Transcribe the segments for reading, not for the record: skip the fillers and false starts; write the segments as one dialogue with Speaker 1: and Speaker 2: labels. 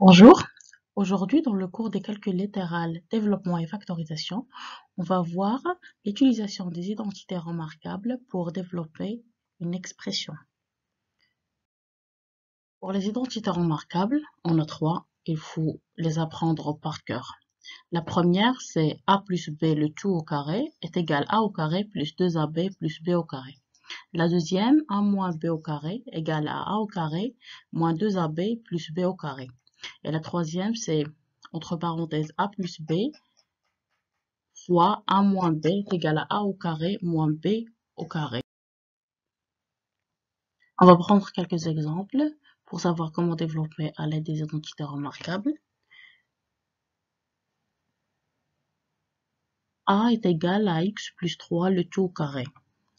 Speaker 1: Bonjour, aujourd'hui dans le cours des calculs littéral, développement et factorisation, on va voir l'utilisation des identités remarquables pour développer une expression. Pour les identités remarquables, on a trois, il faut les apprendre par cœur. La première, c'est a plus b le tout au carré est égal à a au carré plus 2ab plus b au carré. La deuxième, a moins b au carré égale à a au carré moins 2ab plus b au carré. Et la troisième, c'est entre parenthèses a plus b fois a moins b est égal à a au carré moins b au carré. On va prendre quelques exemples pour savoir comment développer à l'aide des identités remarquables. A est égal à x plus 3 le tout au carré.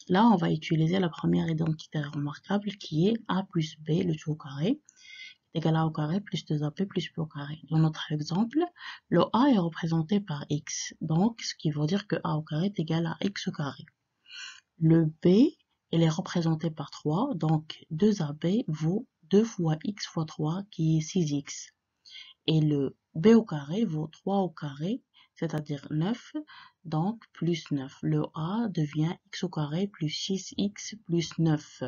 Speaker 1: Là, on va utiliser la première identité remarquable qui est a plus b le tout au carré est égal à a au carré plus 2ab plus b au carré. Dans notre exemple, le a est représenté par x, donc ce qui veut dire que a au carré est égal à x au carré. Le b, il est représenté par 3, donc 2ab vaut 2 fois x fois 3 qui est 6x. Et le b au carré vaut 3 au carré, c'est-à-dire 9, donc plus 9. Le a devient x au carré plus 6x plus 9.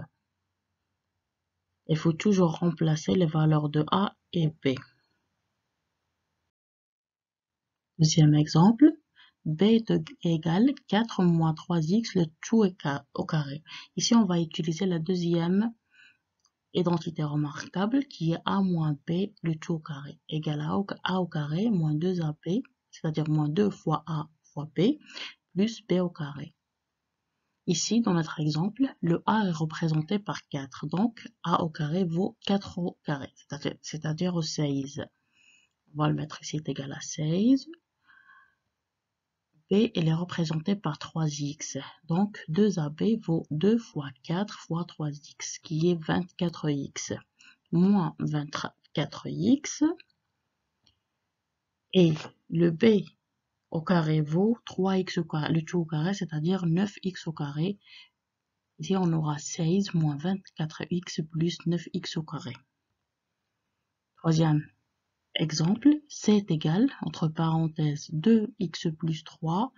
Speaker 1: Il faut toujours remplacer les valeurs de a et b. Deuxième exemple, b est égal 4 moins 3x le tout au carré. Ici, on va utiliser la deuxième identité remarquable qui est a moins b le tout au carré égale à a au carré moins 2ab, c'est-à-dire moins 2 fois a fois b plus b au carré. Ici, dans notre exemple, le a est représenté par 4, donc a au carré vaut 4 au carré, c'est-à-dire 16. On va le mettre ici, est égal à 16. B, elle est représentée par 3x, donc 2ab vaut 2 fois 4 fois 3x, qui est 24x, moins 24x, et le b au carré vaut 3x au carré, le tout au carré, c'est-à-dire 9x au carré. Ici, on aura 16 moins 24x plus 9x au carré. Troisième exemple, c est égal, entre parenthèses, 2x plus 3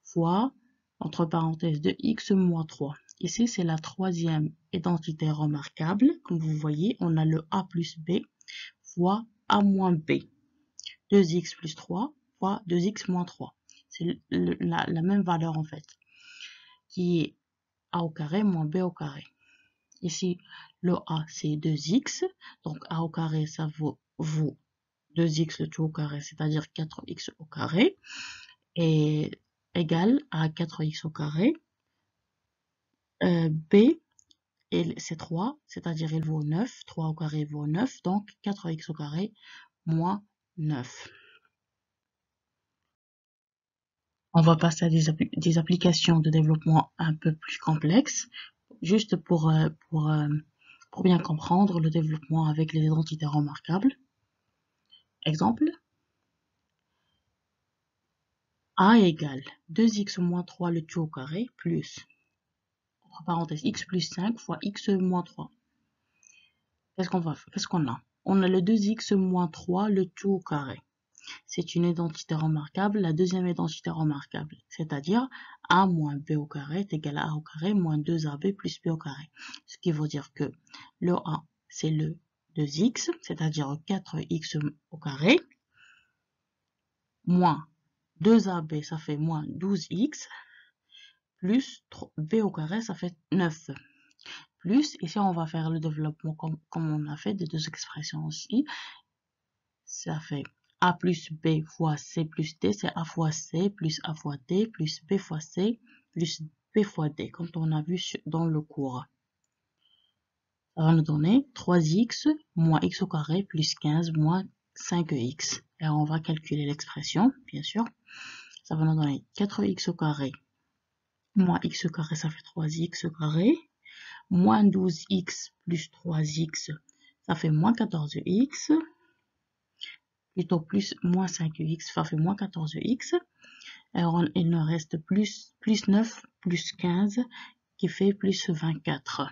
Speaker 1: fois, entre parenthèses, 2x moins 3. Ici, c'est la troisième identité remarquable. Comme vous voyez, on a le a plus b fois a moins b. 2x plus 3 fois 2x moins 3. C'est la même valeur en fait, qui est a au carré moins b au carré. Ici, le a c'est 2x, donc a au carré ça vaut 2x le tout au carré, c'est-à-dire 4x au carré, et égal à 4x au carré. B, c'est 3, c'est-à-dire il vaut 9, 3 au carré vaut 9, donc 4x au carré moins 9. On va passer à des applications de développement un peu plus complexes, juste pour bien comprendre le développement avec les identités remarquables. Exemple, a égale 2x moins 3 le tout au carré plus, entre parenthèses, x plus 5 fois x moins 3. Qu'est-ce qu'on a? On a le 2x moins 3 le tout au carré. C'est une identité remarquable, la deuxième identité remarquable, c'est-à-dire a moins b au carré est égal à a au carré moins 2ab plus b au carré. Ce qui veut dire que le a, c'est le 2x, c'est-à-dire 4x au carré, moins 2ab, ça fait moins 12x, plus b au carré, ça fait 9. Plus, ici on va faire le développement comme on a fait des deux expressions aussi, ça fait a plus b fois c plus d, c'est a fois c plus a fois d plus b fois c plus b fois d, comme on a vu dans le cours. Ça va nous donner 3x moins x au carré plus 15 moins 5x. Et on va calculer l'expression, bien sûr. Ça va nous donner 4x au carré moins x au carré, ça fait 3x au carré. Moins 12x plus 3x, ça fait moins 14x. Plutôt plus moins 5x, ça fait moins 14x. Alors, il nous reste plus 9 plus 15 qui fait plus 24.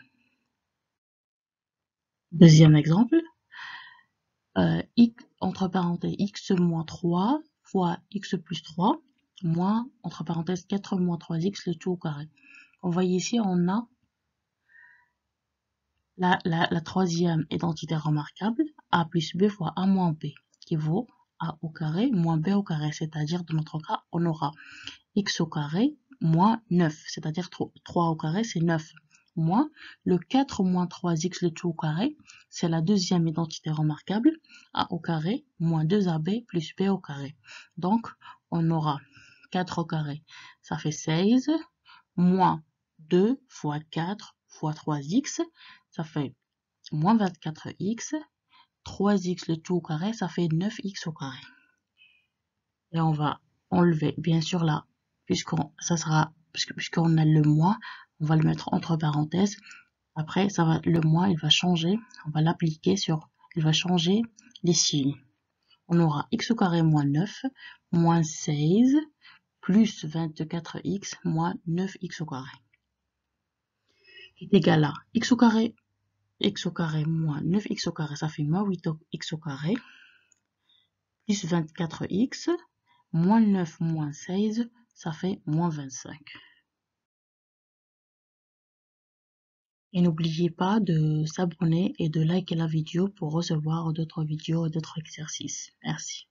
Speaker 1: Deuxième exemple, entre parenthèses, x moins 3 fois x plus 3, moins, entre parenthèses, 4 moins 3x, le tout au carré. On voit ici, on a la troisième identité remarquable, a plus b fois a moins b, qui vaut a au carré moins b au carré, c'est-à-dire dans notre cas, on aura x au carré moins 9, c'est-à-dire 3 au carré, c'est 9, moins le 4 moins 3x, le tout au carré, c'est la deuxième identité remarquable, a au carré moins 2ab plus b au carré. Donc, on aura 4 au carré, ça fait 16, moins 2 fois 4 fois 3x, ça fait moins 24x, 3x le tout au carré, ça fait 9x au carré. Et on va enlever, bien sûr là, puisqu'on a le moins, on va le mettre entre parenthèses. Après, le moins, il va changer, on va l'appliquer il va changer les signes. On aura x au carré moins 9, moins 16, plus 24x, moins 9x au carré. Est égal à x au carré moins 9x au carré, ça fait moins 8x au carré, plus 24x, moins 9 moins 16, ça fait moins 25. Et n'oubliez pas de s'abonner et de liker la vidéo pour recevoir d'autres vidéos et d'autres exercices. Merci.